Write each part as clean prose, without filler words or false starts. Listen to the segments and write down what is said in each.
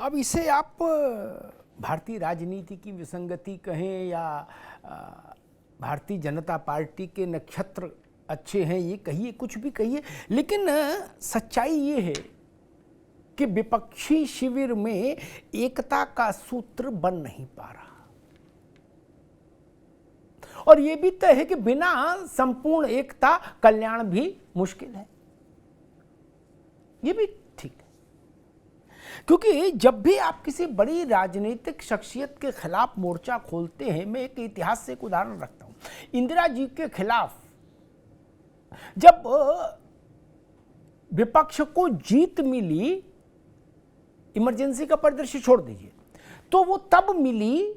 अब इसे आप भारतीय राजनीति की विसंगति कहें या भारतीय जनता पार्टी के नक्षत्र अच्छे हैं, ये कहिए, कुछ भी कहिए, लेकिन सच्चाई ये है कि विपक्षी शिविर में एकता का सूत्र बन नहीं पा रहा। और ये भी तय है कि बिना संपूर्ण एकता कल्याण भी मुश्किल है। ये भी ठीक है, क्योंकि जब भी आप किसी बड़ी राजनीतिक शख्सियत के खिलाफ मोर्चा खोलते हैं, मैं एक इतिहास से एक उदाहरण रखता हूं। इंदिरा जी के खिलाफ जब विपक्ष को जीत मिली, इमरजेंसी का परिदृश्य छोड़ दीजिए, तो वो तब मिली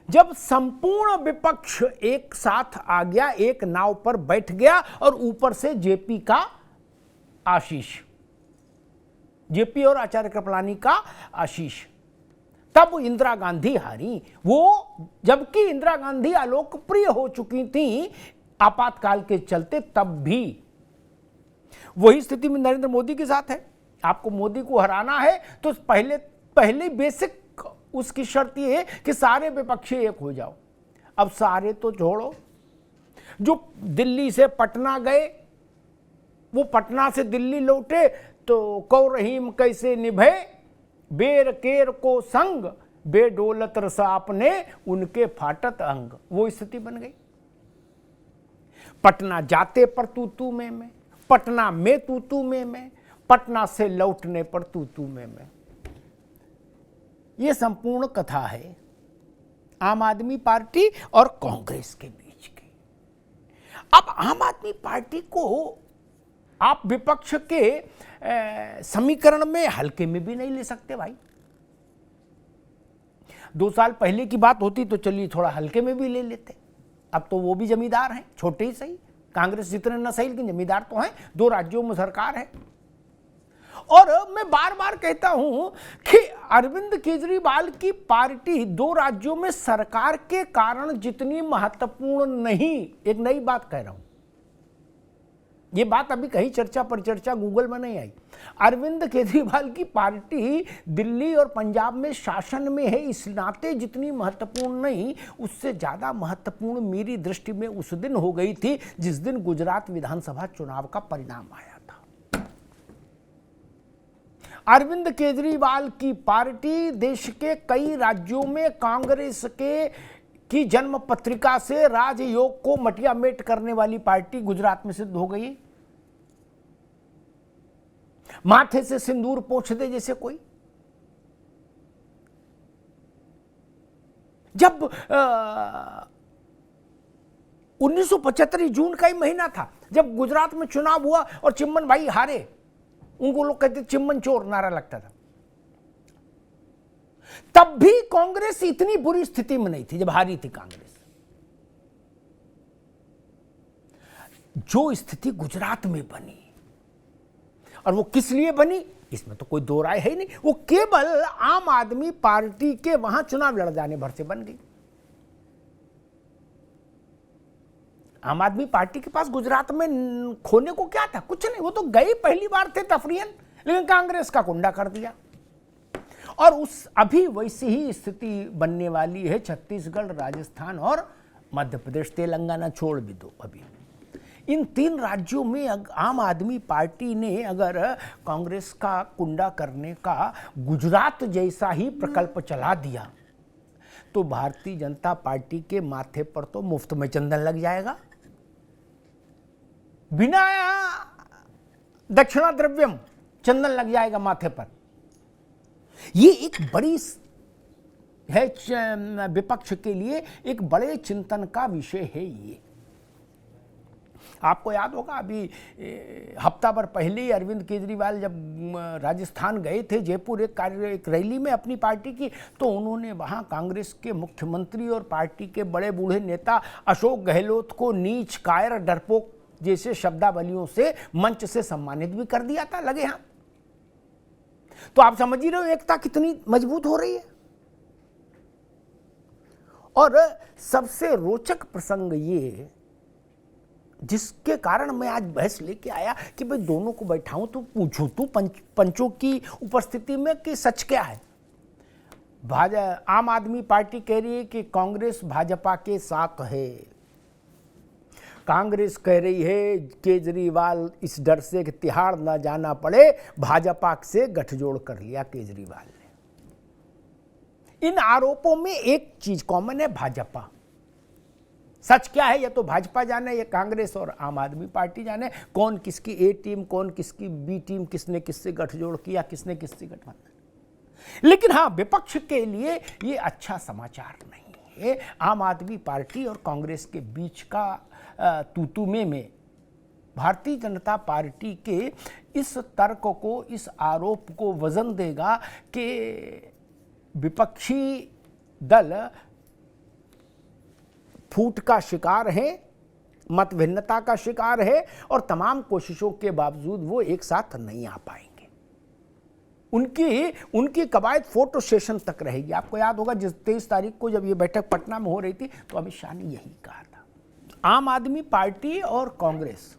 जब संपूर्ण विपक्ष एक साथ आ गया, एक नाव पर बैठ गया और ऊपर से जेपी का आशीष, जेपी और आचार्य कृपलानी का आशीष, तब इंदिरा गांधी हारी। वो जबकि इंदिरा गांधी अलोकप्रिय हो चुकी थी आपातकाल के चलते, तब भी वही स्थिति में नरेंद्र मोदी के साथ है। आपको मोदी को हराना है तो पहले बेसिक उसकी शर्त यह है कि सारे विपक्षी एक हो जाओ। अब सारे तो छोड़ो, जो दिल्ली से पटना गए वो पटना से दिल्ली लौटे तो कौ रहीम कैसे निभे, बेर केर को संग, बेडोलत रसा अपने उनके फाटत अंग। वो स्थिति बन गई। पटना जाते पर तू में, पटना में तू में, पटना से लौटने पर तू में। यह संपूर्ण कथा है आम आदमी पार्टी और कांग्रेस के बीच की। अब आम आदमी पार्टी को आप विपक्ष के समीकरण में हल्के में भी नहीं ले सकते भाई। 2 साल पहले की बात होती तो चलिए थोड़ा हल्के में भी ले लेते। अब तो वो भी जमींदार हैं, छोटे ही सही, कांग्रेस जितने न सही लेकिन जमींदार तो हैं। 2 राज्यों में सरकार है। और मैं बार बार कहता हूं कि अरविंद केजरीवाल की पार्टी 2 राज्यों में सरकार के कारण जितनी महत्वपूर्ण नहीं, एक नई बात कह रहा हूं, ये बात अभी कहीं चर्चा परिचर्चा गूगल में नहीं आई। अरविंद केजरीवाल की पार्टी दिल्ली और पंजाब में शासन में है, इस नाते जितनी महत्वपूर्ण नहीं, उससे ज्यादा महत्वपूर्ण मेरी दृष्टि में उस दिन हो गई थी जिस दिन गुजरात विधानसभा चुनाव का परिणाम आया था। अरविंद केजरीवाल की पार्टी देश के कई राज्यों में कांग्रेस की जन्म पत्रिका से राजयोग को मटियामेट करने वाली पार्टी गुजरात में सिद्ध हो गई। माथे से सिंदूर पोंछ दे जैसे कोई। जब 1975 जून का ही महीना था जब गुजरात में चुनाव हुआ और चिम्मन भाई हारे, उनको लोग कहते चिम्मन चोर नारा लगता था, तब भी कांग्रेस इतनी बुरी स्थिति में नहीं थी जब हारी थी कांग्रेस। जो स्थिति गुजरात में बनी, और वो किस लिए बनी इसमें तो कोई 2 राय है ही नहीं, वो केवल आम आदमी पार्टी के वहां चुनाव लड़ जाने भर से बन गई। आम आदमी पार्टी के पास गुजरात में खोने को क्या था? कुछ नहीं, वो तो गए पहली बार थे तफरीयन, लेकिन कांग्रेस का कुंडा कर दिया। और अभी वैसी ही स्थिति बनने वाली है छत्तीसगढ़, राजस्थान और मध्य प्रदेश। तेलंगाना छोड़ भी दो। अभी इन 3 राज्यों में आम आदमी पार्टी ने अगर कांग्रेस का कुंडा करने का गुजरात जैसा ही प्रकल्प चला दिया तो भारतीय जनता पार्टी के माथे पर तो मुफ्त में चंदन लग जाएगा, बिना दक्षिणा द्रव्यम चंदन लग जाएगा माथे पर। ये एक बड़ी है विपक्ष के लिए, एक बड़े चिंतन का विषय है। ये आपको याद होगा अभी हफ्ता भर पहले ही अरविंद केजरीवाल जब राजस्थान गए थे, जयपुर एक रैली में अपनी पार्टी की, तो उन्होंने वहां कांग्रेस के मुख्यमंत्री और पार्टी के बड़े बूढ़े नेता अशोक गहलोत को नीच, कायर, डरपोक जैसे शब्दावलियों से मंच से सम्मानित भी कर दिया था, लगे हाथ। तो आप समझ ही रहे हो एकता कितनी मजबूत हो रही है। और सबसे रोचक प्रसंग ये जिसके कारण मैं आज बहस लेके आया कि भाई दोनों को बैठाऊं तो पूछूं तो पंचों की उपस्थिति में कि सच क्या है। आम आदमी पार्टी कह रही है कि कांग्रेस भाजपा के साथ है। कांग्रेस कह रही है केजरीवाल इस डर से कि तिहाड़ न जाना पड़े भाजपा से गठजोड़ कर लिया केजरीवाल ने। इन आरोपों में एक चीज कॉमन है, भाजपा। सच क्या है ये तो भाजपा जाने, ये कांग्रेस और आम आदमी पार्टी जाने। कौन किसकी ए टीम, कौन किसकी बी टीम, किसने किससे गठजोड़ किया, किसने किससे गठबंधन। लेकिन हाँ, विपक्ष के लिए ये अच्छा समाचार नहीं है। आम आदमी पार्टी और कांग्रेस के बीच का तू में भारतीय जनता पार्टी के इस तर्क को, इस आरोप को वजन देगा कि विपक्षी दल फूट का शिकार है, मतभिन्नता का शिकार है और तमाम कोशिशों के बावजूद वो एक साथ नहीं आ पाएंगे। उनकी कवायद फोटो सेशन तक रहेगी। आपको याद होगा जिस 23 तारीख को जब ये बैठक पटना में हो रही थी तो अमित शाह ने यही कहा था। आम आदमी पार्टी और कांग्रेस,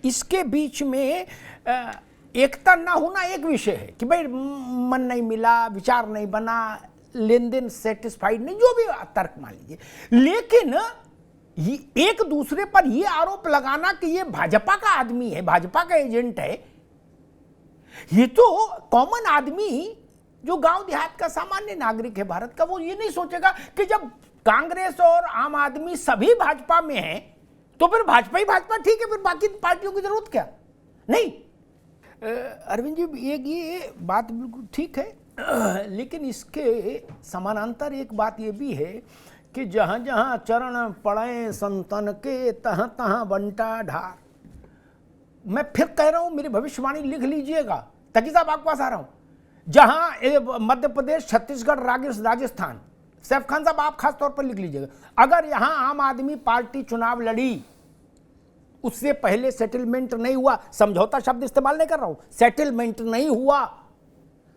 इसके बीच में एकता ना होना एक विषय है कि भाई मन नहीं मिला, विचार नहीं बना, लेन देन सेटिस्फाइड नहीं, जो भी तर्क मान लीजिए। लेकिन एक दूसरे पर यह आरोप लगाना कि ये भाजपा का आदमी है, भाजपा का एजेंट है, ये तो कॉमन आदमी जो गांव देहात का सामान्य नागरिक है भारत का, वो ये नहीं सोचेगा कि जब कांग्रेस और आम आदमी सभी भाजपा में हैं तो फिर भाजपा ही भाजपा ठीक है, फिर बाकी पार्टियों की जरूरत क्या। नहीं अरविंद जी, ये बात बिल्कुल ठीक है, लेकिन इसके समानांतर एक बात ये भी है कि जहां जहां चरण पड़े संतन के तहां तहां बंटा ढार। मैं फिर कह रहा हूं, मेरी भविष्यवाणी लिख लीजिएगा, तकी साहब आपके पास आ रहा हूं। जहां मध्य प्रदेश, छत्तीसगढ़, राजस्थान, सैफ खान साहब आप खास तौर पर लिख लीजिएगा, अगर यहां आम आदमी पार्टी चुनाव लड़ी, उससे पहले सेटलमेंट नहीं हुआ, समझौता शब्द इस्तेमाल नहीं कर रहा हूं, सेटलमेंट नहीं हुआ,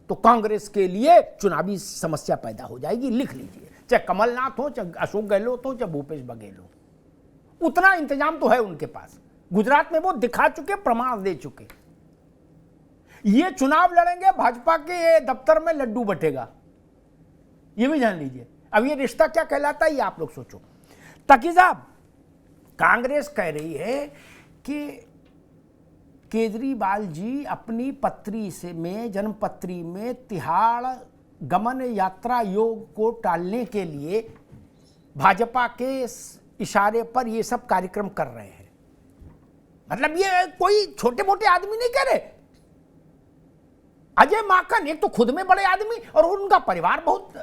तो कांग्रेस के लिए चुनावी समस्या पैदा हो जाएगी। लिख लीजिए, चाहे कमलनाथ हो, चाहे अशोक गहलोत हो, चाहे भूपेश बघेल हो, उतना इंतजाम तो है उनके पास। गुजरात में वो दिखा चुके, प्रमाण दे चुके। ये चुनाव लड़ेंगे, भाजपा के दफ्तर में लड्डू बटेगा, ये भी जान लीजिए। अब ये रिश्ता क्या कहलाता है ये आप लोग सोचो। तकी साहब, कांग्रेस कह रही है कि केजरीवाल जी अपनी पत्री में, जन्मपत्री में तिहाड़ गमन यात्रा योग को टालने के लिए भाजपा के इशारे पर ये सब कार्यक्रम कर रहे हैं। मतलब ये कोई छोटे मोटे आदमी नहीं कह रहे। अजय माकन एक तो खुद में बड़े आदमी और उनका परिवार बहुत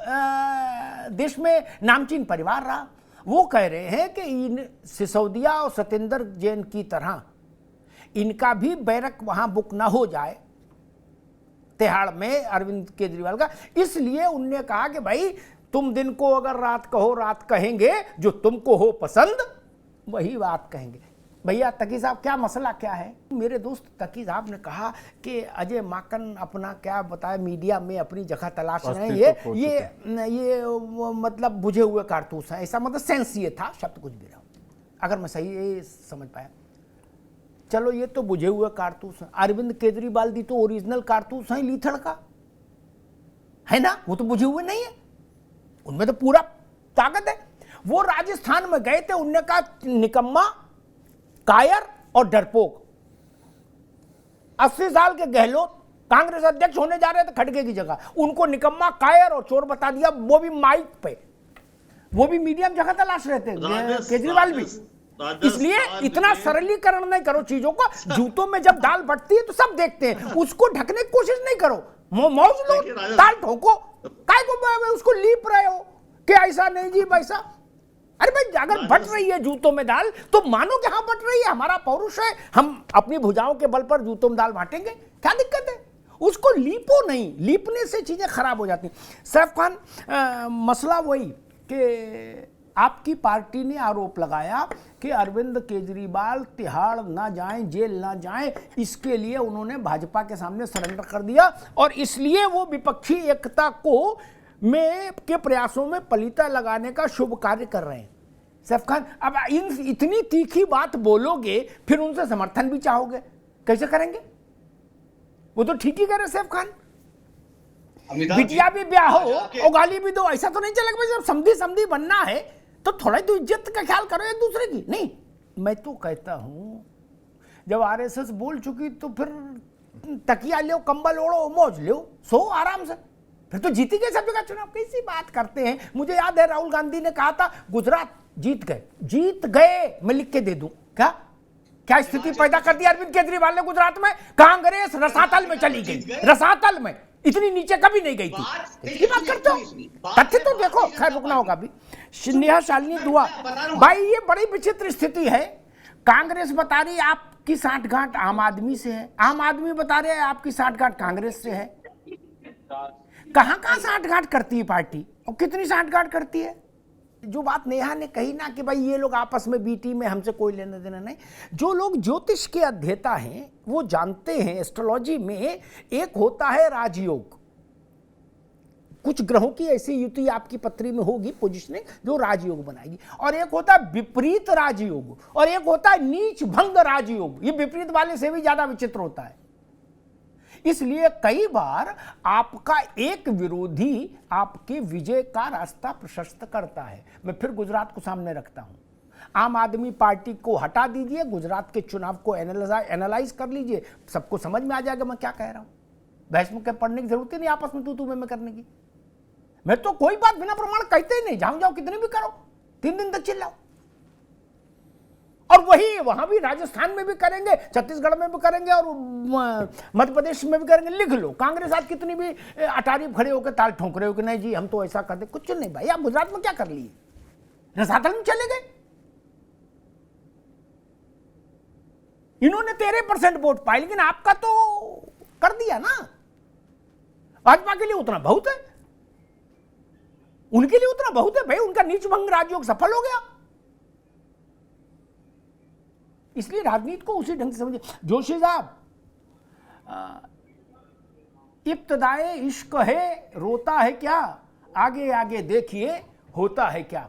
देश में नामचीन परिवार रहा, वो कह रहे हैं कि इन सिसोदिया और सत्येंद्र जैन की तरह इनका भी बैरक वहां बुक ना हो जाए तिहाड़ में अरविंद केजरीवाल का। इसलिए उनने कहा कि भाई तुम दिन को अगर रात कहो, रात कहेंगे, जो तुमको हो पसंद वही बात कहेंगे। भैया तकी साहब, क्या मसला क्या है? मेरे दोस्त तकी साहब ने कहा कि अजय माकन अपना क्या बताए, मीडिया में अपनी जगह तलाश रहे हैं, ये मतलब बुझे हुए कारतूस हैं, ऐसा मतलब सेंस ये था, शब्द कुछ भी रहा, अगर मैं सही समझ पाया। चलो ये तो बुझे हुए कारतूस हैं, अरविंद केजरीवाल दी तो ओरिजिनल कारतूस हैं लीथड़ का, है ना, वो तो बुझे हुए नहीं है, उनमें तो पूरा ताकत है। वो राजस्थान में गए थे, उनने कहा निकम्मा, कायर और डरपोक। 80 साल के गहलोत कांग्रेस अध्यक्ष होने जा रहे थे खड़गे की जगह, उनको निकम्मा, कायर और चोर बता दिया, वो भी माइक पे, वो भी मीडियम जगह तलाश रहे थे केजरीवाल भी। इसलिए इतना सरलीकरण नहीं करो चीजों को। जूतों में जब दाल बटती है तो सब देखते हैं, उसको ढकने की कोशिश नहीं करो, मौज लो, दाल ठोको, काय को उसको लीप रहे हो कि ऐसा नहीं जी वैसा। अरे भाई अगर बट रही है जूतों में दाल तो मानो कि हाँ बट रही है, हमारा पौरुष है, हम अपनी भुजाओं के बल पर जूतों में दाल बांटेंगे, क्या दिक्कत है? उसको लीपो नहीं, लीपने से चीजें खराब हो जाती। सैफ खान, मसला वही कि आपकी पार्टी ने आरोप लगाया कि अरविंद केजरीवाल तिहाड़ ना जाएं, जेल ना जाएं, इसके लिए उन्होंने भाजपा के सामने सरेंडर कर दिया और इसलिए वो विपक्षी एकता को के प्रयासों में पलीता लगाने का शुभ कार्य कर रहे हैं। सैफ खान, अब इतनी तीखी बात बोलोगे फिर उनसे समर्थन भी चाहोगे, कैसे करेंगे? वो तो ठीक ही करे सैफ खान, बिटिया भी ब्याह हो और गाली भी दो, ऐसा तो नहीं चलेगा भाई। जब समधी समधी बनना है तो थोड़ा तो इज्जत का ख्याल करो एक दूसरे की। नहीं, मैं तो कहता हूं जब आरएसएस बोल चुकी तो फिर तकिया लो, कंबल ओढ़ो, मौज लो, सो आराम से, फिर तो जीती गए सब जगह चुनाव। कैसी बात करते हैं? मुझे याद है राहुल गांधी ने कहा था गुजरात जीत गए, जीत गए, मैं लिख के दे दूं क्या? क्या स्थिति पैदा कर दी अरविंद केजरीवाल ने गुजरात में? कांग्रेस रसातल में चली गई, रसातल में, इतनी नीचे कभी नहीं गई थी। इसकी बात करते हो, तथ्य तो देखो। खैर रुकना होगा अभी। नेहा शालिनी दुआ भाई, ये बड़ी विचित्र स्थिति है। कांग्रेस बता रही आपकी साठगांठ आम आदमी से है, आम आदमी बता रहे हैं आपकी साठगांठ कांग्रेस से है। कहां कहां साठगांठ करती है पार्टी और कितनी साठगांठ करती है? जो बात नेहा ने कही ना कि भाई ये लोग आपस में बीटी में, हमसे कोई लेना देना नहीं। जो लोग ज्योतिष के अध्येता हैं वो जानते हैं एस्ट्रोलॉजी में एक होता है राजयोग, कुछ ग्रहों की ऐसी युति आपकी पत्री में होगी पोजिशनिंग जो राजयोग बनाएगी, और एक होता है विपरीत राजयोग, और एक होता है नीच भंग राजयोग। ये विपरीत वाले से भी ज्यादा विचित्र होता है। इसलिए कई बार आपका एक विरोधी आपके विजय का रास्ता प्रशस्त करता है। मैं फिर गुजरात को सामने रखता हूं। आम आदमी पार्टी को हटा दीजिए, गुजरात के चुनाव को एनालाइज कर लीजिए, सबको समझ में आ जाएगा मैं क्या कह रहा हूं। बहस में पढ़ने की जरूरत ही नहीं आपस में तू में करने की। मैं तो कोई बात बिना प्रमाण कहते ही नहीं, जाओ कितने भी करो, 3 दिन तक चिल्लाओ। और वही वहां भी राजस्थान में भी करेंगे, छत्तीसगढ़ में भी करेंगे और मध्य प्रदेश में भी करेंगे। लिख लो, कांग्रेस आज कितनी भी अटारी खड़े होकर ताल ठोक रहे हो कि नहीं जी हम तो ऐसा कर दे, कुछ नहीं भाई। आप गुजरात में क्या कर लिए? रसातल में चले गए। इन्होंने 13% वोट पाए, लेकिन आपका तो कर दिया ना। भाजपा के लिए उतना बहुत है, उनके लिए उतना बहुत है भाई। उनका नीच भंग राजयोग सफल हो गया। इसलिए राजनीति को उसी ढंग से समझिए। जोशी साहब, इब्तदाए इश्क है, रोता है क्या, आगे आगे देखिए होता है क्या।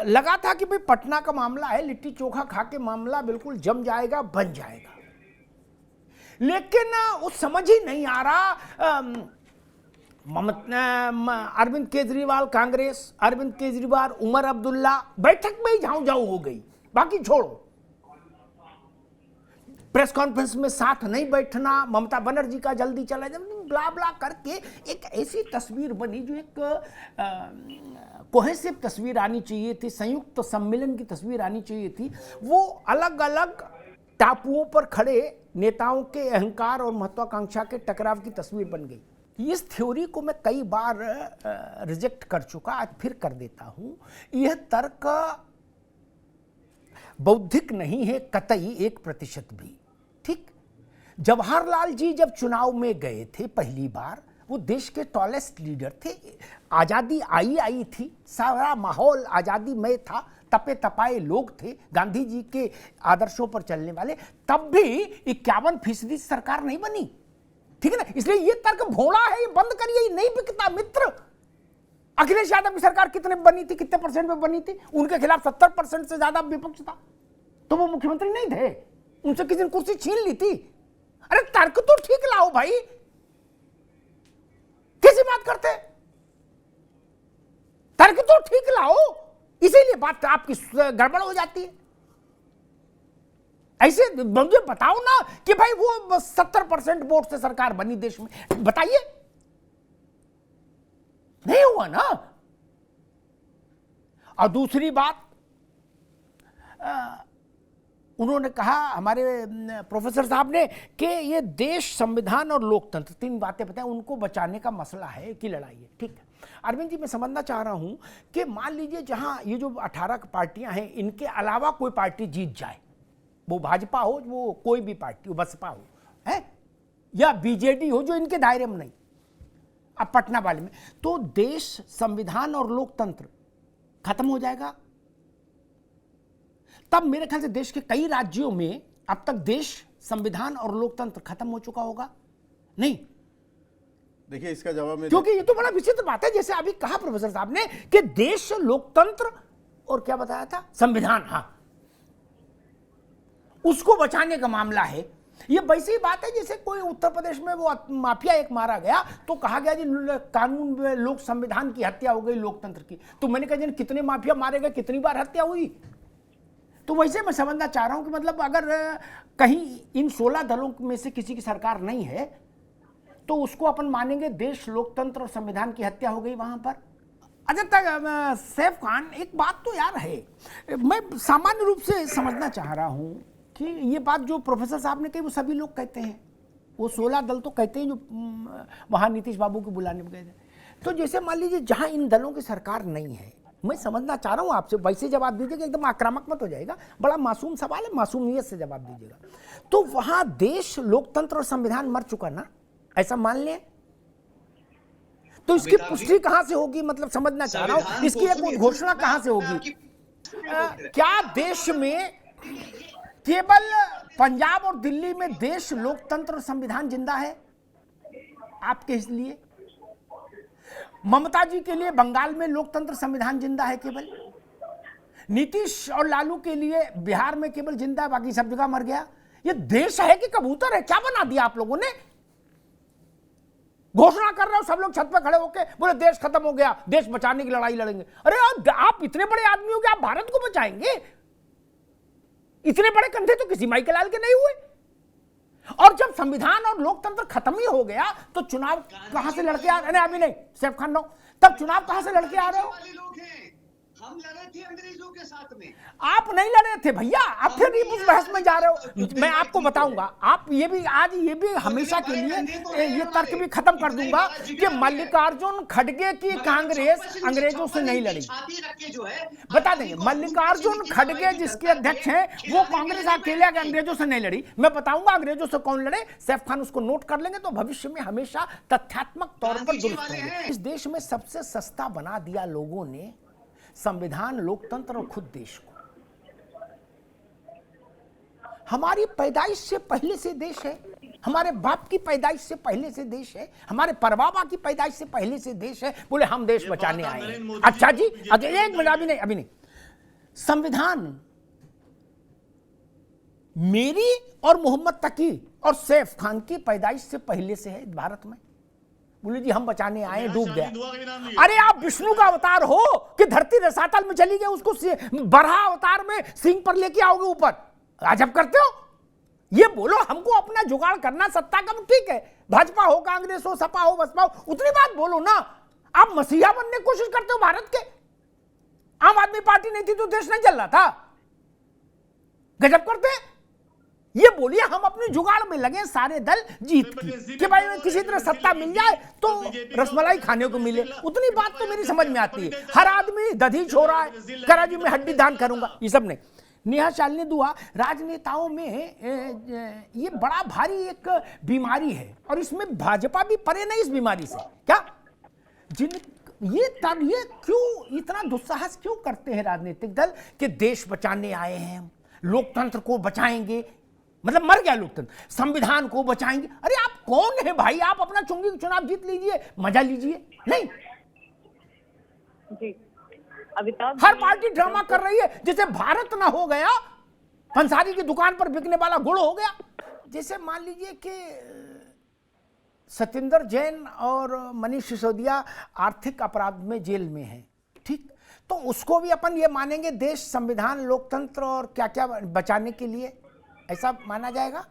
लगा था कि भाई पटना का मामला है, लिट्टी चोखा खा के मामला बिल्कुल जम जाएगा, बन जाएगा, लेकिन उस समझ ही नहीं आ रहा। अरविंद केजरीवाल कांग्रेस, अरविंद केजरीवाल उमर अब्दुल्ला बैठक में ही झाऊ झाऊ हो गई, बाकी छोड़ो। प्रेस कॉन्फ्रेंस में साथ नहीं बैठना, ममता बनर्जी का जल्दी चला जाए, ब्ला ब्ला करके एक ऐसी तस्वीर बनी जो एक कोहेसिव तस्वीर आनी चाहिए थी, संयुक्त सम्मेलन की तस्वीर आनी चाहिए थी। वो अलग अलग टापुओं पर खड़े नेताओं के अहंकार और महत्वाकांक्षा के टकराव की तस्वीर बन गई। इस थ्योरी को मैं कई बार रिजेक्ट कर चुका, आज फिर कर देता हूं। यह तर्क बौद्धिक नहीं है कतई 1% भी। ठीक, जवाहरलाल जी जब चुनाव में गए थे पहली बार, वो देश के टॉलेस्ट लीडर थे, आजादी आई थी, सारा माहौल आजादी में था, तपे तपाए लोग थे, गांधी जी के आदर्शों पर चलने वाले, तब भी 51% सरकार नहीं बनी। ठीक है ना? इसलिए ये तर्क भोला है, ये बंद करिए, ये नहीं बिकता मित्र। अखिलेश यादव की सरकार कितने बनी थी, कितने परसेंट में बनी थी? उनके खिलाफ 70% से ज्यादा विपक्ष था, तो वो मुख्यमंत्री नहीं थे, उनसे किसी ने कुर्सी छीन ली थी। अरे तर्क तो ठीक लाओ भाई, कैसी बात करते? तर्क तो ठीक लाओ, इसीलिए बात आपकी गड़बड़ हो जाती है। ऐसे मुझे बताओ ना कि भाई वो 70% वोट से सरकार बनी देश में, बताइए, नहीं हुआ ना। और दूसरी बात, उन्होंने कहा हमारे प्रोफेसर साहब ने कि ये देश, संविधान और लोकतंत्र, 3 बातें बताएं, उनको बचाने का मसला है कि लड़ाई है। ठीक है अरविंद जी, मैं समझना चाह रहा हूं कि मान लीजिए जहां ये जो 18 पार्टियां हैं, इनके अलावा कोई पार्टी जीत जाए, वो भाजपा हो, वो कोई भी पार्टी हो, बसपा हो है या बीजेडी हो, जो इनके दायरे में नहीं, अब पटना वाले में, तो देश, संविधान और लोकतंत्र खत्म हो जाएगा। तब मेरे ख्याल से देश के कई राज्यों में अब तक देश, संविधान और लोकतंत्र खत्म हो चुका होगा। नहीं, देखिए इसका जवाब में, क्योंकि ये तो बड़ा विचित्र बात है, जैसे अभी कहा प्रोफेसर साहब ने कि देश, लोकतंत्र और क्या बताया था, संविधान, हाँ, उसको बचाने का मामला है। ये वैसी ही बात है जैसे कोई उत्तर प्रदेश में वो माफिया एक मारा गया तो कहा गया जी कानून में लोक संविधान की हत्या हो गई लोकतंत्र की। तो मैंने कहा जी कितने माफिया मारे गए, कितनी बार हत्या हुई। तो वैसे मैं समझना चाह रहा हूं कि मतलब अगर कहीं इन 16 दलों में से किसी की सरकार नहीं है तो उसको अपन मानेंगे देश लोकतंत्र और संविधान की हत्या हो गई वहां पर। अच्छा तक सैफ खान, एक बात तो यार है, मैं सामान्य रूप से समझना चाह रहा हूं कि ये बात जो प्रोफेसर साहब ने कही वो सभी लोग कहते हैं, वो 16 दल तो कहते हैं जो वहाँ नीतीश बाबू के बुलाने में गए थे। तो जैसे मान लीजिए जहाँ इन दलों की सरकार नहीं है, मैं समझना चाह रहा हूँ आपसे, वैसे जवाब दीजिएगा, एकदम आक्रामक मत हो जाएगा, बड़ा मासूम सवाल है, मासूमियत से जवाब दीजिएगा। तो वहाँ देश लोकतंत्र और संविधान मर चुका ना, ऐसा मान लें, तो इसकी पुष्टि कहाँ से होगी, मतलब समझना चाह रहा हूँ इसकी एक घोषणा कहाँ से होगी। क्या देश में केवल पंजाब और दिल्ली में देश लोकतंत्र और संविधान जिंदा है आपके लिए? ममता जी के लिए बंगाल में लोकतंत्र संविधान जिंदा है केवल? नीतीश और लालू के लिए बिहार में केवल जिंदा है, बाकी सब जगह मर गया? ये देश है कि कबूतर है? क्या बना दिया आप लोगों ने? घोषणा कर रहे हो सब लोग छत पे खड़े होके, बोले देश खत्म हो गया, देश बचाने की लड़ाई लड़ेंगे। अरे आप इतने बड़े आदमी हो कि आप भारत को बचाएंगे? इतने बड़े कंधे तो किसी माइकल लाल के नहीं हुए। और जब संविधान और लोकतंत्र खत्म ही हो गया तो चुनाव कहां से लड़के आ रहे? नहीं अभी नहीं, सैफ खान नो, तब चुनाव कहां से लड़के आ रहे हो? हम लड़े थे अंग्रेजों के साथ में। आप नहीं लड़े थे भैया, आप फिर भी उस बहस में जा रहे हो। मैं आपको बताऊंगा, आप ये भी आज ये भी हमेशा के लिए ये तर्क भी खत्म कर दूंगा कि मल्लिकार्जुन खड़गे की कांग्रेस अंग्रेजों से नहीं लड़ी। बता देंगे, मल्लिकार्जुन खड़गे जिसके अध्यक्ष हैं वो कांग्रेस अकेले अंग्रेजों से नहीं लड़ी। मैं बताऊंगा अंग्रेजों से कौन लड़े, सैफ खान उसको नोट कर लेंगे तो भविष्य में हमेशा तथ्यात्मक तौर पर दुरुस्त होंगे। इस देश में सबसे सस्ता बना दिया लोगों ने संविधान, लोकतंत्र और खुद देश को। हमारी पैदाइश से पहले से देश है, हमारे बाप की पैदाइश से पहले से देश है, हमारे परबाबा की पैदाइश से पहले से देश है। बोले हम देश बचाने आए हैं। अच्छा जी, एक मिनट, अभी नहीं, संविधान मेरी और मोहम्मद तकी और सैफ खान की पैदाइश से पहले से है भारत में। बोले जी हम बचाने आए, डूब गया। अरे आप विष्णु का अवतार हो कि धरती रसातल में चली गई, उसको बरहा अवतार में सिंह पर लेके आओगे ऊपर? अजब करते हो। ये बोलो हमको अपना जुगाड़ करना, सत्ता का ठीक है, भाजपा हो, कांग्रेस हो, सपा हो, बसपा हो, उतनी बात बोलो ना। आप मसीहा बनने की कोशिश करते हो भारत के। आम आदमी पार्टी नहीं थी तो देश नहीं चल रहा था। गजब करते हैं। ये बोलिए हम अपने जुगाड़ में लगे सारे दल जीत की कि भाई किसी तरह सत्ता मिल जाए तो रसमलाई खाने को मिले, उतनी बात तो मेरी समझ में आती है। हर आदमी दधीच हो रहा है, कराजी में हड्डी दान करूंगा, ये सब नहीं। नेहा शालिनी दुआ, राजनेताओं में ये बड़ा भारी एक बीमारी है और इसमें भाजपा भी परे नहीं इस बीमारी से। क्या ये क्यों इतना दुस्साहस क्यों करते हैं राजनीतिक दल कि देश बचाने आए हैं, लोकतंत्र को बचाएंगे, मतलब मर गया लोकतंत्र, संविधान को बचाएंगे। अरे आप कौन है भाई? आप अपना चुंगी चुनाव जीत लीजिए, मजा लीजिए। नहीं जी, अमिताभ, हर पार्टी ड्रामा कर रही है जैसे भारत ना हो गया, पंसारी की दुकान पर बिकने वाला गुड़ हो गया। जैसे मान लीजिए कि सत्येंद्र जैन और मनीष सिसोदिया आर्थिक अपराध में जेल में हैं, ठीक, तो उसको भी अपन ये मानेंगे देश, संविधान, लोकतंत्र और क्या क्या बचाने के लिए, ऐसा माना जाएगा?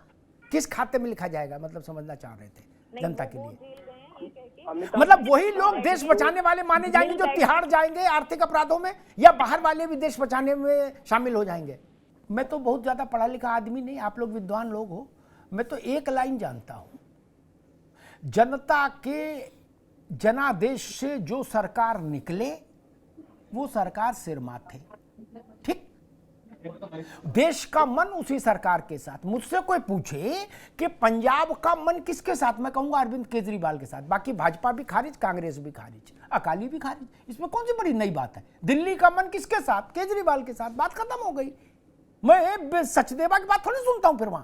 किस खाते में लिखा जाएगा, मतलब समझना चाह रहे थे जनता के लिए। मतलब वही लोग देश बचाने वाले माने जाएंगे जो तिहाड़ जाएंगे आर्थिक अपराधों में, या बाहर वाले भी देश बचाने में शामिल हो जाएंगे? मैं तो बहुत ज्यादा पढ़ा लिखा आदमी नहीं, आप लोग विद्वान लोग हो। मैं तो एक लाइन जानता हूं, जनता के जनादेश से जो सरकार निकले वो सरकार सिर माथे, ठीक। देश का मन उसी सरकार के साथ। मुझसे कोई पूछे कि पंजाब का मन किसके साथ, मैं कहूंगा अरविंद केजरीवाल के साथ। बाकी भाजपा भी खारिज, कांग्रेस भी खारिज, अकाली भी खारिज, इसमें कौन सी बड़ी नई बात है? दिल्ली का मन किसके साथ? केजरीवाल के साथ, बात खत्म हो गई। मैं सचदेवा की बात थोड़ी सुनता हूं फिर वहां।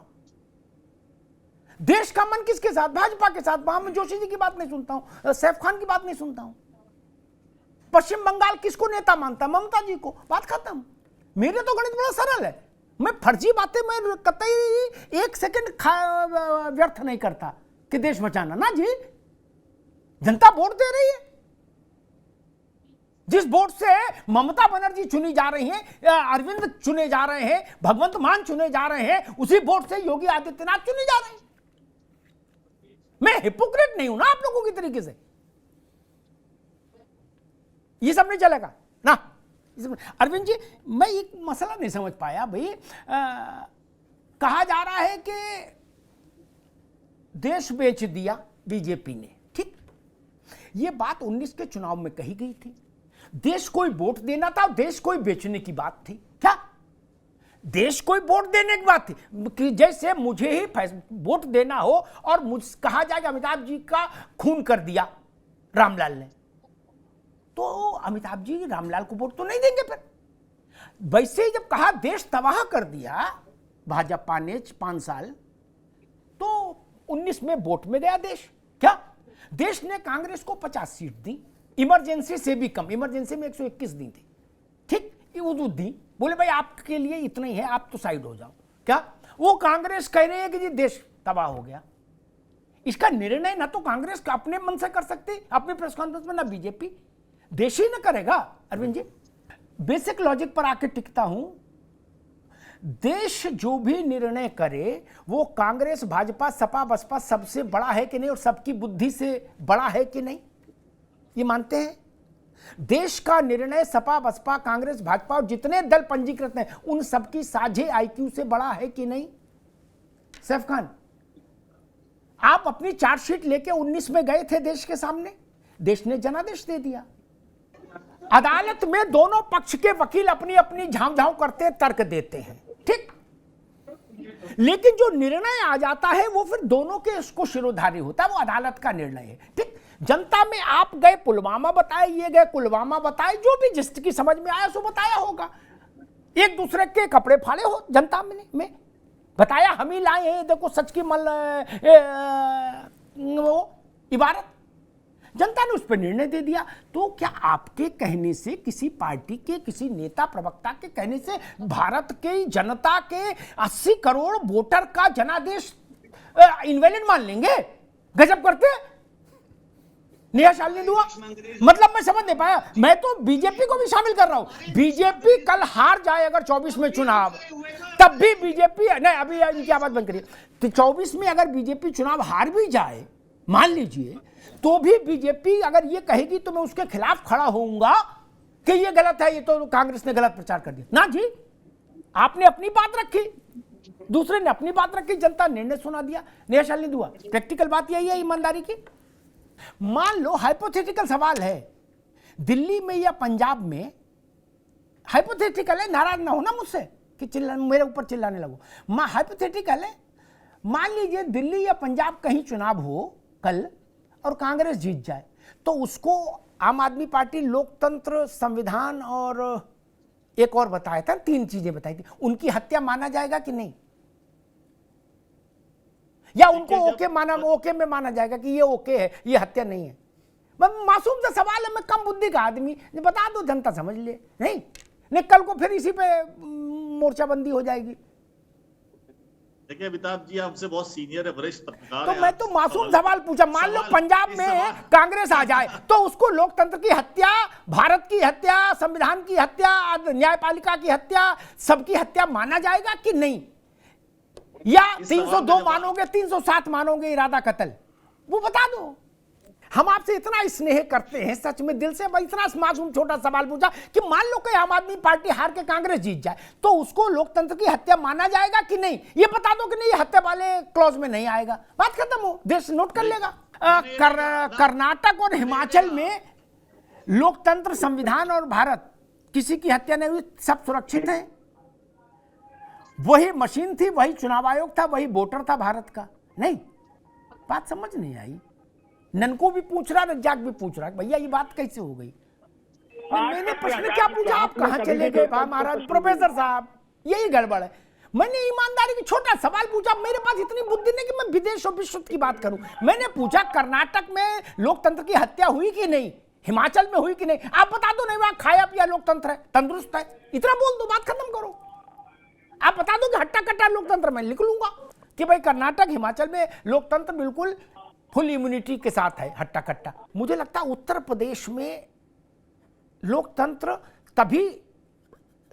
देश का मन किसके साथ? भाजपा के साथ। वहां मैं जोशी जी की बात नहीं सुनता हूं, सैफ खान की बात नहीं सुनता हूं। पश्चिम बंगाल किसको नेता मानता? ममता जी को। बात खत्म। मेरे तो गणित बड़ा सरल है, मैं फर्जी बातें मैं कतई एक सेकंड व्यर्थ नहीं करता कि देश बचाना ना जी। जनता वोट दे रही है, जिस वोट से ममता बनर्जी चुनी जा रही हैं, अरविंद चुने जा रहे हैं, भगवंत मान चुने जा रहे हैं, उसी वोट से योगी आदित्यनाथ चुने जा रहे हैं। मैं हिपोक्रेट नहीं हूं ना आप लोगों की तरीके से। ये सब नहीं चलेगा ना। अरविंद जी, मैं एक मसला नहीं समझ पाया भाई। कहा जा रहा है कि देश बेच दिया बीजेपी ने, ठीक? ये बात 19 के चुनाव में कही गई थी। देश कोई वोट देना था, देश कोई बेचने की बात थी क्या? देश कोई वोट देने की बात थी कि जैसे मुझे ही वोट देना हो और मुझ कहा जाएगा अमिताभ जी का खून कर दिया रामलाल ने, तो अमिताभ जी रामलाल को वोट तो नहीं देंगे। फिर वैसे ही जब कहा देश तबाह कर दिया भाजपा ने 5 साल, तो 19 में वोट में गया देश। क्या देश ने कांग्रेस को 50 सीट दी, इमरजेंसी से भी कम, इमरजेंसी में 121 दी थी, ठीक? वो दी, बोले भाई आपके लिए इतना ही है, आप तो साइड हो जाओ। क्या वो कांग्रेस कह रही है कि जी देश तबाह हो गया? इसका निर्णय ना तो कांग्रेस अपने मन से कर सकती अपनी प्रेस कॉन्फ्रेंस में, ना बीजेपी। देश ही ना करेगा। अरविंद जी, बेसिक लॉजिक पर आके टिकता हूं। देश जो भी निर्णय करे वो कांग्रेस, भाजपा, सपा, बसपा सबसे बड़ा है कि नहीं और सबकी बुद्धि से बड़ा है कि नहीं, ये मानते हैं? देश का निर्णय सपा, बसपा, कांग्रेस, भाजपा और जितने दल पंजीकृत हैं उन सबकी साझे आईक्यू से बड़ा है कि नहीं? सैफ खान, आप अपनी चार्जशीट लेके 19 में गए थे देश के सामने, देश ने जनादेश दे दिया। अदालत में दोनों पक्ष के वकील अपनी अपनी झांव करते तर्क देते हैं, ठीक? लेकिन जो निर्णय आ जाता है वो फिर दोनों के उसको शिरोधार्य होता है, वो अदालत का निर्णय है, ठीक? जनता में आप गए पुलवामा बताए, ये गए पुलवामा बताए, जो भी जिसकी समझ में आया सो बताया होगा। एक दूसरे के कपड़े फाड़े हो जनता में बताया, हम ही लाए हैं, देखो सच की वो इबारत। जनता ने उस पर निर्णय दे दिया। तो क्या आपके कहने से, किसी पार्टी के किसी नेता प्रवक्ता के कहने से भारत के जनता के 80 करोड़ वोटर का जनादेश इनवैलिड मान लेंगे? गजब करते हैं। नेहा शालिनी दुआ, मतलब मैं समझ नहीं पाया। मैं तो बीजेपी को भी शामिल कर रहा हूं। बीजेपी कल हार जाए अगर 24 में चुनाव, तब भी बीजेपी नहीं, अभी इनकी आवाज बंद करिए, तो 24 में अगर बीजेपी चुनाव हार भी जाए, मान लीजिए, तो भी बीजेपी अगर ये कहेगी तो मैं उसके खिलाफ खड़ा होऊंगा कि ये गलत है, ये तो कांग्रेस ने गलत प्रचार कर दिया ना जी। आपने अपनी बात रखी, दूसरे ने अपनी बात रखी, जनता ने निर्णय सुना दिया। नेहा शालिनी दुआ, प्रैक्टिकल बात यही है ईमानदारी की। मान लो हाइपोथेटिकल सवाल है, दिल्ली में या पंजाब में, हाइपोथेटिकल है, नाराज ना होना मुझसे कि मेरे ऊपर चिल्लाने लगो। हाइपोथेटिकल है, मान लीजिए दिल्ली या पंजाब कहीं चुनाव हो कल और कांग्रेस जीत जाए, तो उसको आम आदमी पार्टी लोकतंत्र, संविधान और एक और बताया था, 3 चीजें बताई थी, उनकी हत्या माना जाएगा कि नहीं? या उनको ओके में माना जाएगा कि ये ओके है, ये हत्या नहीं है? मासूम सा सवाल है, मैं कम बुद्धि का आदमी, बता दो, जनता समझ ले। नहीं कल को फिर इसी पे मोर्चाबंदी हो जाएगी। देखिए अमिताभ जी, आपसे बहुत सीनियर है, वरिष्ठ पत्रकार तो हैं। मैं तो मासूम सवाल पूछा। मान लो पंजाब में कांग्रेस आ जाए, तो उसको लोकतंत्र की हत्या, भारत की हत्या, संविधान की हत्या, न्यायपालिका की हत्या, सबकी हत्या माना जाएगा कि नहीं? या 302 मानोगे, 307 मानोगे इरादा कत्ल? वो बता दो। हम आपसे इतना स्नेह करते हैं, सच में दिल से, इतना मासूम छोटा सवाल पूछा कि मान लो कि आम आदमी पार्टी हार के कांग्रेस जीत जाए, तो उसको लोकतंत्र की हत्या माना जाएगा कि नहीं? ये बता दो कि नहीं, हत्या वाले क्लॉज में नहीं आएगा, बात खत्म हो, देश नोट कर लेगा। कर्नाटक और हिमाचल में लोकतंत्र, संविधान और भारत, किसी की हत्या नहीं हुई, सब सुरक्षित है। वही मशीन थी, वही चुनाव आयोग था, वही वोटर था भारत का। नहीं, बात समझ नहीं आई। ननको भी पूछ रहा, रज्जाक भी पूछ रहा, भैया ये बात कैसे हो गई? मैंने प्रश्न क्या पूछा, आप कहां चले गए महाराज प्रोफेसर साहब? यही गड़बड़ है। मैंने ईमानदारी की छोटा सवाल पूछा, मेरे पास इतनी बुद्धि नहीं कि मैं विदेश और विश्व की बात करूं। मैंने पूछा कर्नाटक में लोकतंत्र की हत्या हुई कि नहीं? हिमाचल में हुई कि नहीं? आप बता दो, नहीं वहां खाया पिया लोकतंत्र है, तंदुरुस्त है, इतना बोल दो, बात खत्म करो। आप बता दो कि हट्टा कट्टा लोकतंत्र, मैं लिख लूंगा कि भाई कर्नाटक हिमाचल में लोकतंत्र बिल्कुल फुल इम्यूनिटी के साथ है, हट्टा कट्टा। मुझे लगता है उत्तर प्रदेश में लोकतंत्र तभी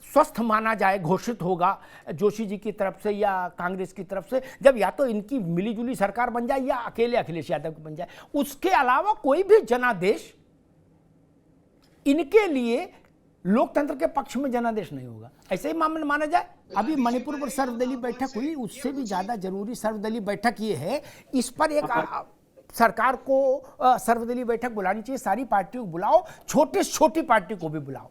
स्वस्थ माना जाए, घोषित होगा जोशी जी की तरफ से या कांग्रेस की तरफ से, जब या तो इनकी मिलीजुली सरकार बन जाए या अकेले अखिलेश यादव की बन जाए। उसके अलावा कोई भी जनादेश इनके लिए लोकतंत्र के पक्ष में जनादेश नहीं होगा, ऐसे ही मामला माना जाए। अभी मणिपुर पर सर्वदलीय बैठक हुई, उससे भी ज्यादा जरूरी सर्वदलीय बैठक ये है, इस पर एक सरकार को सर्वदलीय बैठक बुलानी चाहिए, सारी पार्टियों को बुलाओ, छोटे से छोटी पार्टी को भी बुलाओ,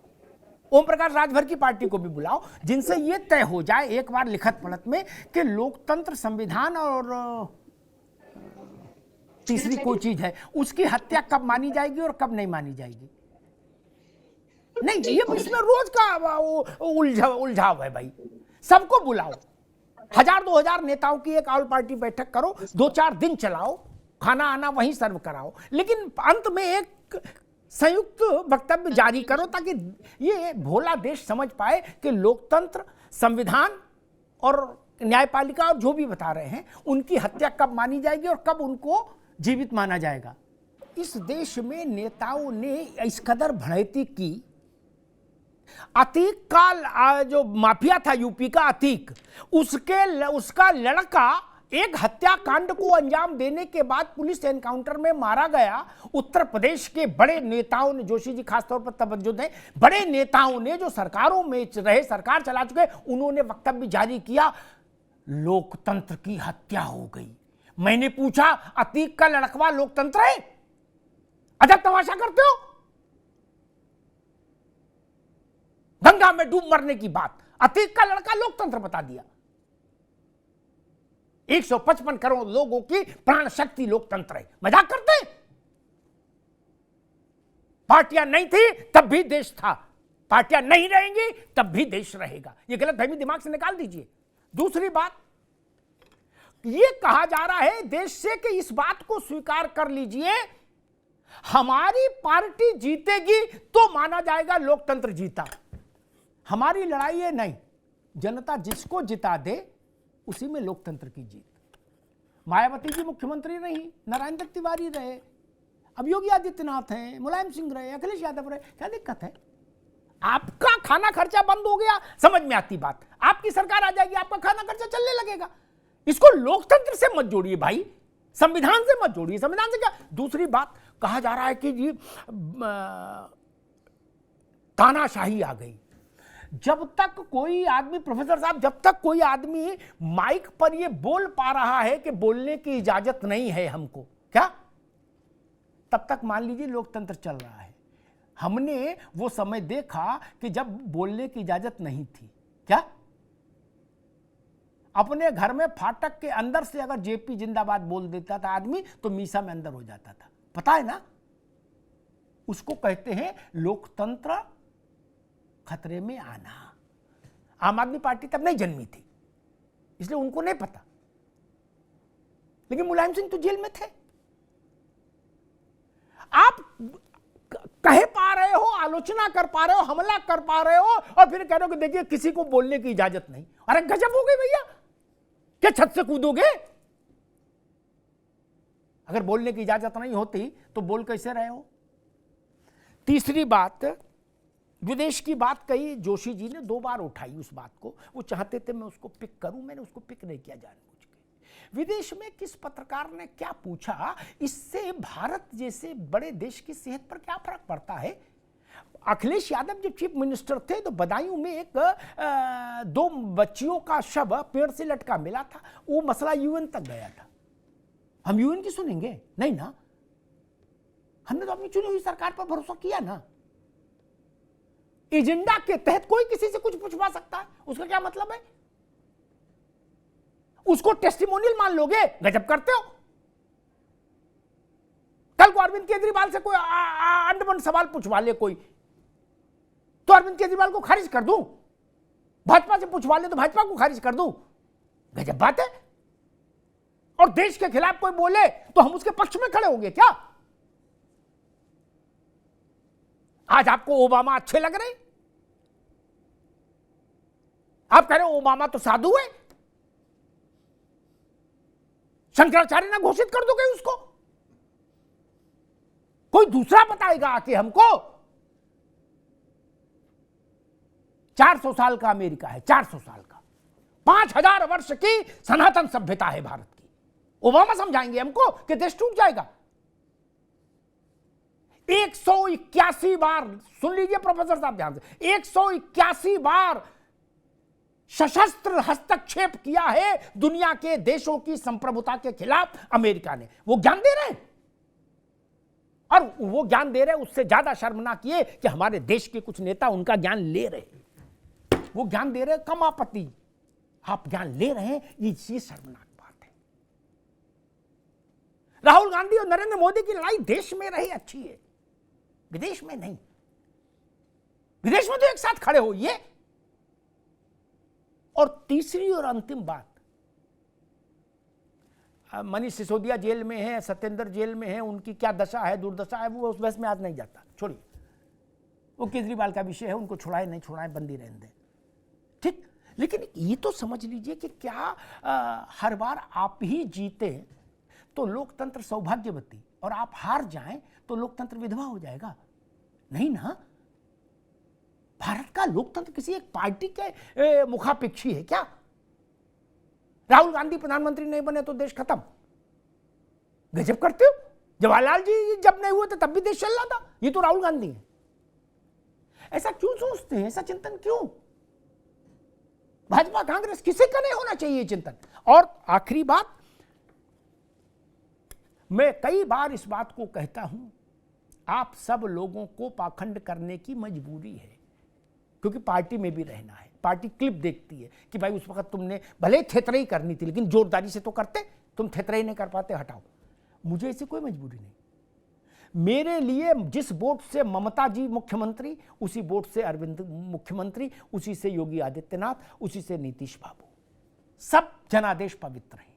ओम प्रकाश राजभर की पार्टी को भी बुलाओ, जिनसे ये तय हो जाए एक बार लिखत पढ़त में कि लोकतंत्र, संविधान और तीसरी कोई चीज है उसकी हत्या कब मानी जाएगी और कब नहीं मानी जाएगी। नहीं, ये इसमें रोज का उलझाव है भाई। सबको बुलाओ, 1000-2000 नेताओं की एक ऑल पार्टी बैठक करो, 2-4 दिन चलाओ, खाना आना वहीं सर्व कराओ, लेकिन अंत में एक संयुक्त वक्तव्य जारी करो ताकि ये भोला देश समझ पाए कि लोकतंत्र, संविधान और न्यायपालिका और जो भी बता रहे हैं उनकी हत्या कब मानी जाएगी और कब उनको जीवित माना जाएगा। इस देश में नेताओं ने इस कदर भड़ैती की। अतीक का जो माफिया था यूपी का अतीक, उसका लड़का एक हत्याकांड को अंजाम देने के बाद पुलिस एनकाउंटर में मारा गया। उत्तर प्रदेश के बड़े नेताओं ने, जोशी जी खासतौर पर तवज्जो दें, बड़े नेताओं ने जो सरकारों में रहे, सरकार चला चुके, उन्होंने वक्तव्य जारी किया, लोकतंत्र की हत्या हो गई। मैंने पूछा, अतीक का लड़कवा लोकतंत्र है? अजब तमाशा करते हो। गंगा में डूब मरने की बात, अतीक का लड़का लोकतंत्र बता दिया। 155 करोड़ लोगों की प्राण शक्ति लोकतंत्र है, मजाक करते हैं? पार्टियां नहीं थी तब भी देश था, पार्टियां नहीं रहेंगी तब भी देश रहेगा। यह गलतफहमी दिमाग से निकाल दीजिए। दूसरी बात, यह कहा जा रहा है देश से कि इस बात को स्वीकार कर लीजिए, हमारी पार्टी जीतेगी तो माना जाएगा लोकतंत्र जीता। हमारी लड़ाई है नहीं, जनता जिसको जिता दे उसी में लोकतंत्र की जीत। मायावती जी मुख्यमंत्री रही, नारायण दत्त तिवारी रहे, अब योगी आदित्यनाथ हैं, मुलायम सिंह रहे, अखिलेश यादव रहे, क्या दिक्कत है? आपका खाना खर्चा बंद हो गया, समझ में आती बात, आपकी सरकार आ जाएगी, आपका खाना खर्चा चलने लगेगा। इसको लोकतंत्र से मत जोड़िए भाई, संविधान से मत जोड़िए। संविधान से क्या? दूसरी बात, कहा जा रहा है कि जी तानाशाही आ गई। जब तक कोई आदमी, प्रोफेसर साहब, जब तक कोई आदमी माइक पर ये बोल पा रहा है कि बोलने की इजाजत नहीं है हमको, क्या, तब तक मान लीजिए लोकतंत्र चल रहा है। हमने वो समय देखा कि जब बोलने की इजाजत नहीं थी, क्या, अपने घर में फाटक के अंदर से अगर जेपी जिंदाबाद बोल देता था आदमी तो मीसा में अंदर हो जाता था, पता है ना? उसको कहते हैं लोकतंत्र खतरे में आना। आम आदमी पार्टी तब नहीं जन्मी थी, इसलिए उनको नहीं पता, लेकिन मुलायम सिंह तो जेल में थे। आप कह पा रहे हो, आलोचना कर पा रहे हो, हमला कर पा रहे हो, और फिर कह रहे हो कि देखिए किसी को बोलने की इजाजत नहीं। अरे गजब हो गई भैया, क्या छत से कूदोगे? अगर बोलने की इजाजत नहीं होती तो बोल कैसे रहे हो? तीसरी बात, विदेश की बात कही, जोशी जी ने 2 बार उठाई उस बात को, वो चाहते थे मैं उसको पिक करूं, मैंने उसको पिक नहीं किया जानबूझ के। विदेश में किस पत्रकार ने क्या पूछा, इससे भारत जैसे बड़े देश की सेहत पर क्या फर्क पड़ता है? अखिलेश यादव जब चीफ मिनिस्टर थे तो बदायूं में एक 2 बच्चियों का शव पेड़ से लटका मिला था, वो मसला यूएन तक गया था। हम यूएन की सुनेंगे? नहीं ना, हमने तो अपनी चुनी हुई सरकार पर भरोसा किया ना। एजेंडा के तहत कोई किसी से कुछ पूछवा सकता है, उसका क्या मतलब है? उसको टेस्टिमोनियल मान लोगे? गजब करते हो। कल को अरविंद केजरीवाल से कोई अंडमन सवाल पूछवा ले कोई, तो अरविंद केजरीवाल को खारिज कर दूं, भाजपा से पूछवा ले तो भाजपा को खारिज कर दूं। गजब बात है। और देश के खिलाफ कोई बोले तो हम उसके पक्ष में खड़े होंगे क्या? आज आपको ओबामा अच्छे लग रहे? आप कह रहे हो ओबामा तो साधु है, शंकराचार्य ने घोषित कर दोगे उसको? कोई दूसरा बताएगा आके हमको? 400 साल का अमेरिका है, 400 साल का, 5000 वर्ष की सनातन सभ्यता है भारत की। ओबामा समझाएंगे हमको कि देश टूट जाएगा? 181 बार, सुन लीजिए प्रोफेसर साहब ध्यान से, 181 बार सशस्त्र हस्तक्षेप किया है दुनिया के देशों की संप्रभुता के खिलाफ अमेरिका ने। वो ज्ञान दे रहे हैं, और वो ज्ञान दे रहे हैं, उससे ज्यादा शर्मनाक ये कि हमारे देश के कुछ नेता उनका ज्ञान ले रहे हैं। वो ज्ञान दे रहे हैं, कम आपत्ति, आप ज्ञान ले रहे हैं, ये शर्मनाक बात है। राहुल गांधी और नरेंद्र मोदी की लड़ाई देश में रही अच्छी है, विदेश में नहीं। विदेश में तो एक साथ खड़े होइए। और तीसरी और अंतिम बात, मनीष सिसोदिया जेल में है, सत्येंद्र जेल में है, उनकी क्या दशा है, दुर्दशा है, वो उस बहस में आज नहीं जाता, छोड़िए। वो केजरीवाल का विषय है, उनको छुड़ाए नहीं छुड़ाए, बंदी रहने दें, ठीक। लेकिन ये तो समझ लीजिए कि क्या हर बार आप ही जीते तो लोकतंत्र सौभाग्यवती, और आप हार जाएं तो लोकतंत्र विधवा हो जाएगा? नहीं ना। भारत का लोकतंत्र किसी एक पार्टी के मुखापेक्षी है क्या? राहुल गांधी प्रधानमंत्री नहीं बने तो देश खत्म? गजब करते हो। जवाहरलाल जी जब नहीं हुए थे तब भी देश चल रहा था, ये तो राहुल गांधी है। ऐसा क्यों सोचते हैं, ऐसा चिंतन क्यों? भाजपा कांग्रेस किसी का नहीं होना चाहिए चिंतन। और आखिरी बात, मैं कई बार इस बात को कहता हूं, आप सब लोगों को पाखंड करने की मजबूरी है, क्योंकि पार्टी में भी रहना है। पार्टी क्लिप देखती है कि भाई उस वक्त तुमने भले थेतरई करनी थी, लेकिन जोरदारी से तो करते, तुम थेतरई नहीं कर पाते, हटाओ। मुझे ऐसी कोई मजबूरी नहीं। मेरे लिए जिस वोट से ममता जी मुख्यमंत्री, उसी वोट से अरविंद मुख्यमंत्री, उसी से योगी आदित्यनाथ, उसी से नीतीश बाबू, सब जनादेश पवित्र हैं।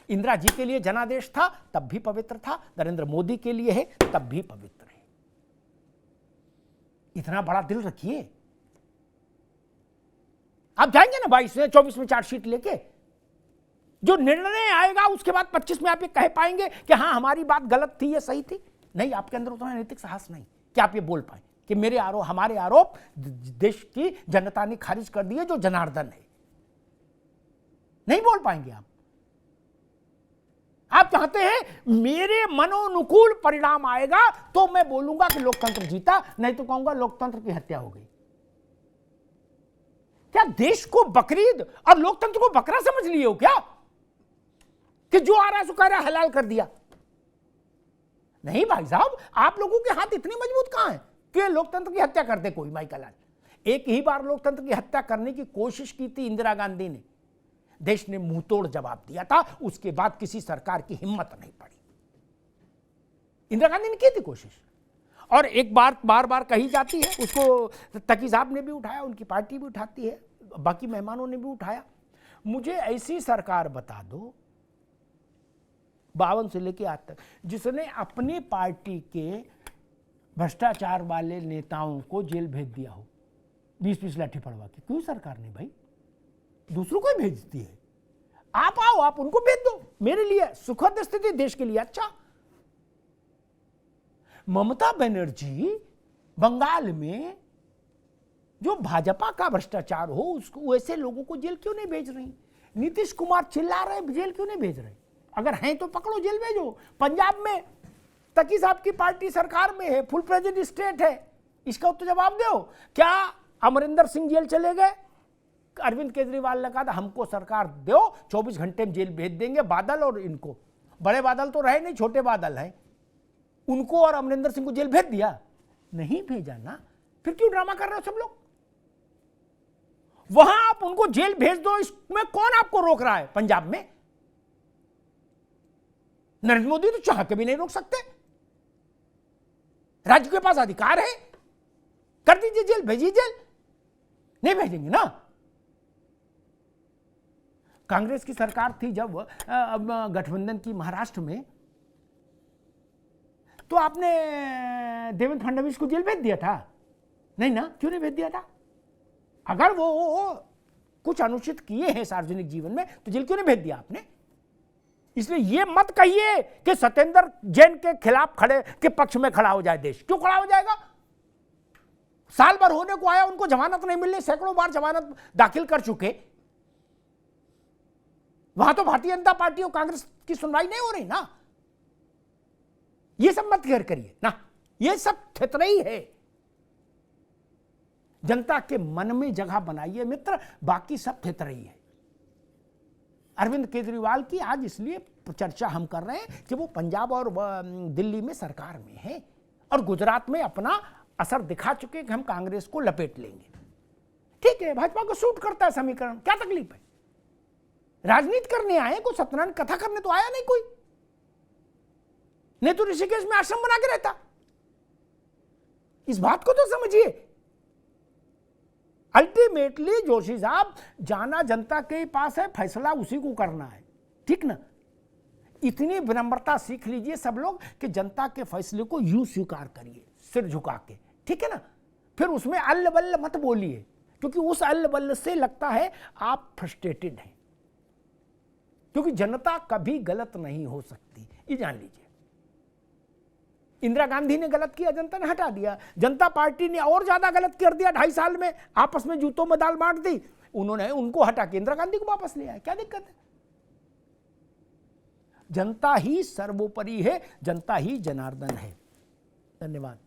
इंदिरा जी के लिए जनादेश था तब भी पवित्र था, नरेंद्र मोदी के लिए है तब भी पवित्र है। इतना बड़ा दिल रखिए। आप जाएंगे ना 22 में 24 में चार्जशीट लेके, जो निर्णय आएगा उसके बाद 25 में आप ये कह पाएंगे कि हाँ हमारी बात गलत थी, ये सही थी? नहीं, आपके अंदर उतना नैतिक साहस नहीं कि आप ये बोल पाए कि मेरे आरोप, हमारे आरोप देश की जनता ने खारिज कर दिए, जो जनार्दन है। नहीं बोल पाएंगे आप। आप चाहते हैं मेरे मनोनुकूल परिणाम आएगा तो मैं बोलूंगा कि लोकतंत्र जीता, नहीं तो कहूंगा लोकतंत्र की हत्या हो गई। क्या देश को बकरीद और लोकतंत्र को बकरा समझ लिए हो क्या, कि जो आ रहा है सो कह रहा हलाल कर दिया? नहीं भाई साहब, आप लोगों के हाथ इतने मजबूत कहां हैं कि लोकतंत्र की हत्या कर दे कोई? माइकल लाल, एक ही बार लोकतंत्र की हत्या करने की कोशिश की थी इंदिरा गांधी ने, देश ने मुंहतोड़ जवाब दिया था। उसके बाद किसी सरकार की हिम्मत नहीं पड़ी। इंदिरा गांधी ने की थी कोशिश, और एक बार बार बार कही जाती है, उसको तकी साहब ने भी उठाया, उनकी पार्टी भी उठाती है, बाकी मेहमानों ने भी उठाया। मुझे ऐसी सरकार बता दो 52 से लेके आज तक, जिसने अपनी पार्टी के भ्रष्टाचार वाले नेताओं को जेल भेज दिया हो 20-20 लाठी पड़वा के। क्यों सरकार ने भाई? दूसरों को भेजती है। आप आओ, आप उनको भेज दो। मेरे लिए सुखद स्थिति, देश के लिए अच्छा। ममता बनर्जी बंगाल में जो भाजपा का भ्रष्टाचार हो, उसको वैसे लोगों को जेल क्यों नहीं भेज रही? नीतीश कुमार चिल्ला रहे, जेल क्यों नहीं भेज रहे? अगर हैं तो पकड़ो, जेल भेजो। पंजाब में तकी साहब की पार्टी सरकार में है, फुल प्रेजेंट स्टेट है, इसका तो जवाब दो। क्या अमरिंदर सिंह जेल चले गए? अरविंद केजरीवाल ने कहा था हमको सरकार दो, 24 घंटे में जेल भेज देंगे। बादल और इनको, बड़े बादल तो रहे नहीं, छोटे बादल हैं, उनको और अमरिंदर सिंह को जेल भेज दिया? नहीं भेजा ना, फिर क्यों ड्रामा कर रहे हो सब लोग? वहां आप उनको जेल भेज दो, इसमें कौन आपको रोक रहा है? पंजाब में नरेंद्र मोदी तो चाह के भी नहीं रोक सकते। राज्य के पास अधिकार है, कर दीजिए जेल, भेजिए जेल। नहीं भेजेंगे ना। कांग्रेस की सरकार थी जब गठबंधन की महाराष्ट्र में, तो आपने देवेंद्र फडणवीस को जेल भेज दिया था? नहीं ना, क्यों नहीं भेज दिया था? अगर वो कुछ अनुचित किए हैं सार्वजनिक जीवन में तो जेल क्यों नहीं भेज दिया आपने? इसलिए ये मत कहिए कि सत्येंद्र जैन के खिलाफ खड़े के पक्ष में खड़ा हो जाए देश। क्यों खड़ा हो जाएगा? साल भर होने को आया, उनको जमानत नहीं मिलने, सैकड़ों बार जमानत दाखिल कर चुके। वहां तो भारतीय जनता पार्टी और कांग्रेस की सुनवाई नहीं हो रही ना। ये सब मत घेर करिए ना, ये सब थितरई है। जनता के मन में जगह बनाइए मित्र, बाकी सब थितरई है। अरविंद केजरीवाल की आज इसलिए चर्चा हम कर रहे हैं कि वो पंजाब और दिल्ली में सरकार में है और गुजरात में अपना असर दिखा चुके कि हम कांग्रेस को लपेट लेंगे। ठीक है, भाजपा को सूट करता है समीकरण, क्या तकलीफ है? राजनीति करने आए, कोई सत्यनारायण कथा करने तो आया नहीं कोई, नहीं तो ऋषिकेश में आश्रम बना के रहता। इस बात को तो समझिए। अल्टीमेटली जोशी साहब, जाना जनता के पास है, फैसला उसी को करना है, ठीक ना? इतनी विनम्रता सीख लीजिए सब लोग कि जनता के फैसले को यूं स्वीकार करिए, सिर झुका के, ठीक है ना? फिर उसमें अल्ल बल्ल मत बोलिए, क्योंकि उस अल्ल बल्ल से लगता है आप फ्रस्ट्रेटेड हैं। क्योंकि जनता कभी गलत नहीं हो सकती, ये जान लीजिए। इंदिरा गांधी ने गलत किया, जनता ने हटा दिया। जनता पार्टी ने और ज्यादा गलत कर दिया, 2.5 साल में आपस में जूतों में दाल बांट दी, उन्होंने उनको हटा के इंदिरा गांधी को वापस ले आया। क्या दिक्कत है? जनता ही सर्वोपरि है, जनता ही जनार्दन है। धन्यवाद।